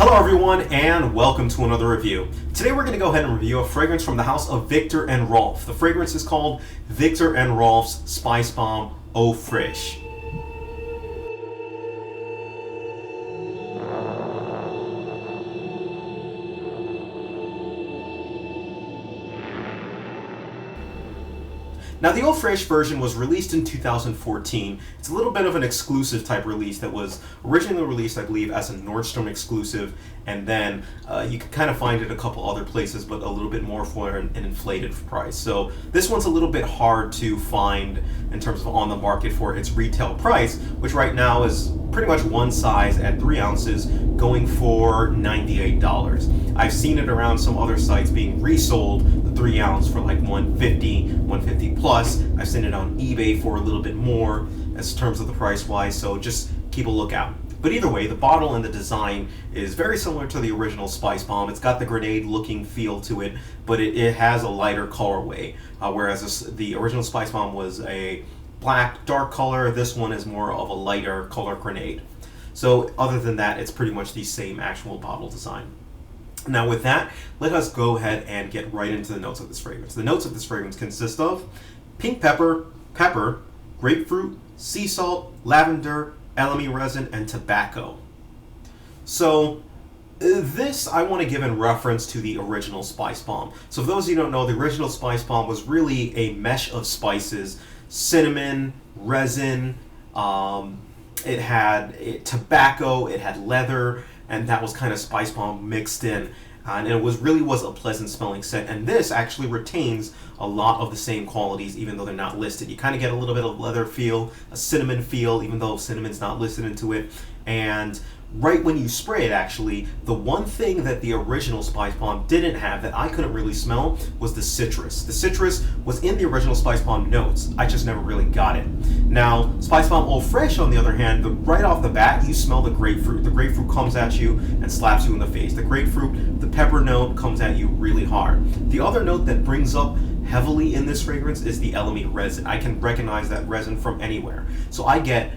Hello everyone and welcome to another review. Today we're going to go ahead and review a fragrance from the house of Viktor and Rolf. The fragrance is called Viktor and Rolf's Spicebomb Eau Fraiche. Now, the Eau Fraiche version was released in 2014. It's a little bit of an exclusive type release that was originally released, I believe, as a Nordstrom exclusive, and then you can kind of find it a couple other places, but a little bit more for an inflated price. So this one's a little bit hard to find in terms of on the market for its retail price, which right now is pretty much one size at 3 ounces, going for $98. I've seen it around some other sites being resold, the 3 ounce, for like $150 plus. I've seen it on eBay for a little bit more as terms of the price wise, so just keep a lookout. But either way, the bottle and the design is very similar to the original Spicebomb. It's got the grenade looking feel to it, but it has a lighter colorway, whereas the original Spicebomb was a black, dark color. This one is more of a lighter color grenade. So other than that, it's pretty much the same actual bottle design. Now with that, let us go ahead and get right into the notes of this fragrance. The notes of this fragrance consist of pink pepper, grapefruit, sea salt, lavender, elemi resin, and tobacco. So this I want to give in reference to the original Spicebomb. So for those of you who don't know, the original Spicebomb was really a mesh of spices: cinnamon, resin, it had tobacco, it had leather, and that was kind of Spicebomb mixed in. And it really was a pleasant smelling scent. And this actually retains a lot of the same qualities, even though they're not listed. You kind of get a little bit of leather feel, a cinnamon feel, even though cinnamon's not listed into it. And right when you spray it, actually, the one thing that the original Spicebomb didn't have that I couldn't really smell was the citrus. The citrus was in the original Spicebomb notes. I just never really got it. Now, Spicebomb Eau Fraiche, on the other hand, right off the bat, you smell the grapefruit. The grapefruit comes at you and slaps you in the face. The grapefruit, the pepper note comes at you really hard. The other note that brings up heavily in this fragrance is the elemi resin. I can recognize that resin from anywhere. So I get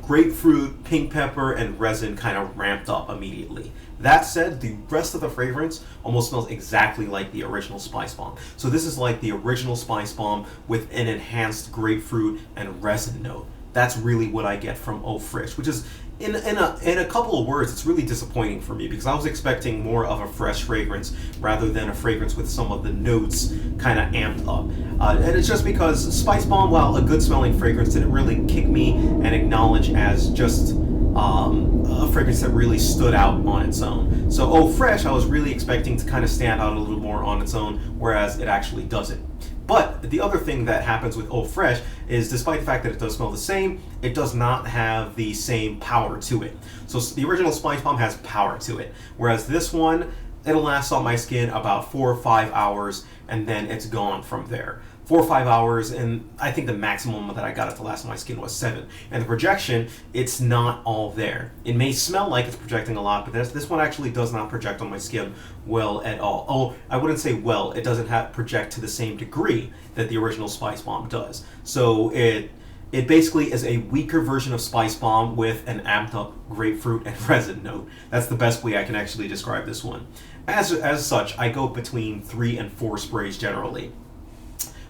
grapefruit, pink pepper, and resin kind of ramped up immediately. That said, the rest of the fragrance almost smells exactly like the original Spicebomb. So this is like the original Spicebomb with an enhanced grapefruit and resin note. That's really what I get from Eau Fraiche, which is, in a couple of words, it's really disappointing for me because I was expecting more of a fresh fragrance rather than a fragrance with some of the notes kind of amped up. And it's just because Spicebomb, while a good smelling fragrance, didn't really kick me and acknowledge as just a fragrance that really stood out on its own. So Eau Fraiche, I was really expecting to kind of stand out a little more on its own, whereas it actually doesn't. But the other thing that happens with Eau Fraiche is, despite the fact that it does smell the same, it does not have the same power to it. So the original Spicebomb has power to it, whereas this one, it'll last on my skin about 4 or 5 hours, and then it's gone from there. 4 or 5 hours, and I think the maximum that I got it to last on my skin was 7. And the projection, it's not all there. It may smell like it's projecting a lot, but this one actually does not project on my skin well at all. Oh, I wouldn't say well, it doesn't project to the same degree that the original Spicebomb does. So it basically is a weaker version of Spicebomb with an amped up grapefruit and resin note. That's the best way I can actually describe this one. As such, I go between 3 and 4 sprays generally.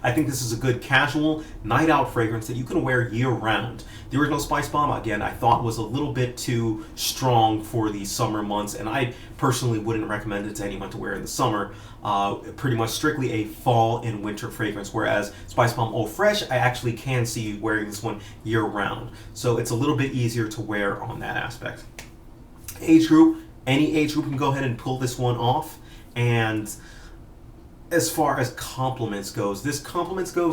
I think this is a good casual night out fragrance that you can wear year round. The original Spicebomb, again, I thought was a little bit too strong for the summer months, and I personally wouldn't recommend it to anyone to wear in the summer. Pretty much strictly a fall and winter fragrance, whereas Spicebomb Eau Fraiche, I actually can see you wearing this one year round. So it's a little bit easier to wear on that aspect. Age group, any age group can go ahead and pull this one off. And as far as compliments goes,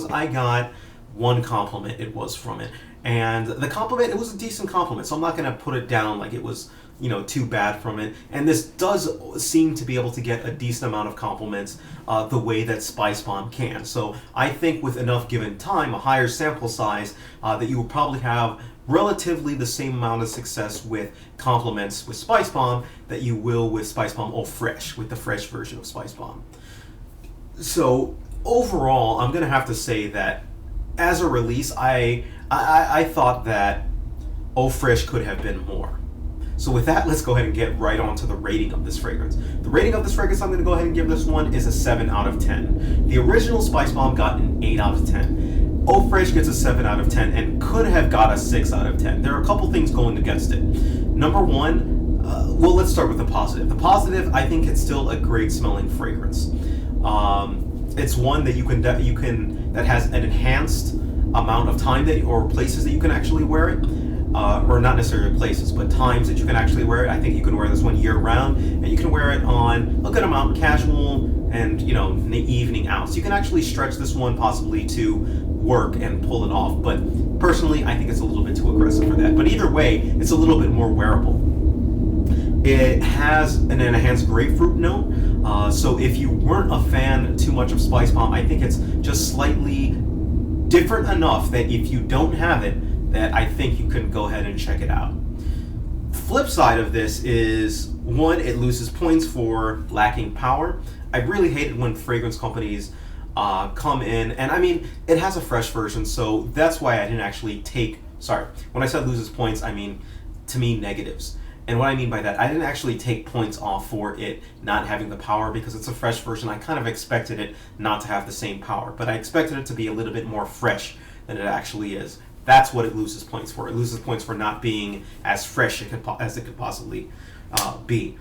I got 1 compliment it was from it. And the compliment, it was a decent compliment, so I'm not going to put it down like it was, too bad from it. And this does seem to be able to get a decent amount of compliments the way that Spicebomb can. So I think with enough given time, a higher sample size, that you will probably have relatively the same amount of success with compliments with Spicebomb that you will with Spicebomb Eau Fraiche, with the fresh version of Spicebomb. So overall, I'm gonna have to say that as a release, I thought that Eau Fraiche could have been more. So with that, let's go ahead and get right on to the rating of this fragrance. The rating of this fragrance, I'm going to go ahead and give this one is a 7 out of 10. The original Spicebomb got an 8 out of 10. Eau Fraiche gets a 7 out of 10 and could have got a 6 out of 10. There are a couple things going against it. Number one, well, let's start with the positive. The positive, I think it's still a great smelling fragrance. It's one that that has an enhanced amount of time or places that you can actually wear it. Or not necessarily places, but times that you can actually wear it. I think you can wear this one year round, and you can wear it on a good amount, casual, and in the evening out. So you can actually stretch this one possibly to work and pull it off. But personally, I think it's a little bit too aggressive for that. But either way, it's a little bit more wearable. It has an enhanced grapefruit note. So if you weren't a fan too much of Spicebomb, I think it's just slightly different enough that if you don't have it, that I think you can go ahead and check it out. Flip side of this is, one, it loses points for lacking power. I really hate it when fragrance companies come in, and I mean, it has a fresh version, so that's why I didn't actually when I said loses points, I mean, to me, negatives. And what I mean by that, I didn't actually take points off for it not having the power because it's a fresh version. I kind of expected it not to have the same power, but I expected it to be a little bit more fresh than it actually is. That's what it loses points for. It loses points for not being as fresh as it could possibly be.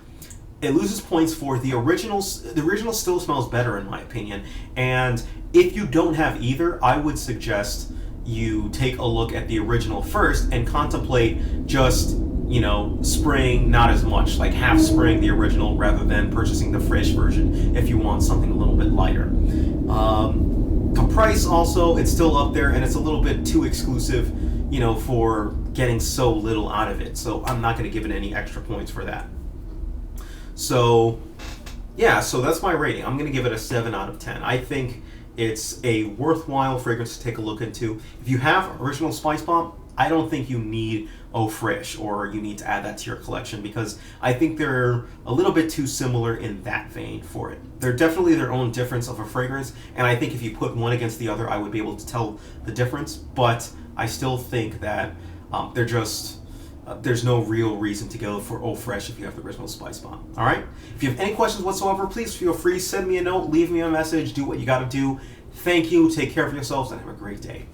It loses points for the original. The original still smells better in my opinion. And if you don't have either, I would suggest you take a look at the original first and contemplate just, spraying not as much, like half spraying the original rather than purchasing the fresh version if you want something a little bit lighter. The price also, it's still up there and it's a little bit too exclusive, for getting so little out of it. So I'm not going to give it any extra points for that. So, yeah, so that's my rating. I'm going to give it a 7 out of 10. I think it's a worthwhile fragrance to take a look into. If you have original Spicebomb, I don't think you need Eau Fraiche or you need to add that to your collection because I think they're a little bit too similar in that vein for it. They're definitely their own difference of a fragrance, and I think if you put one against the other, I would be able to tell the difference, but I still think that there's no real reason to go for Eau Fraiche if you have the original Spicebomb. All right? If you have any questions whatsoever, please feel free, send me a note, leave me a message, do what you got to do. Thank you, take care of yourselves, and have a great day.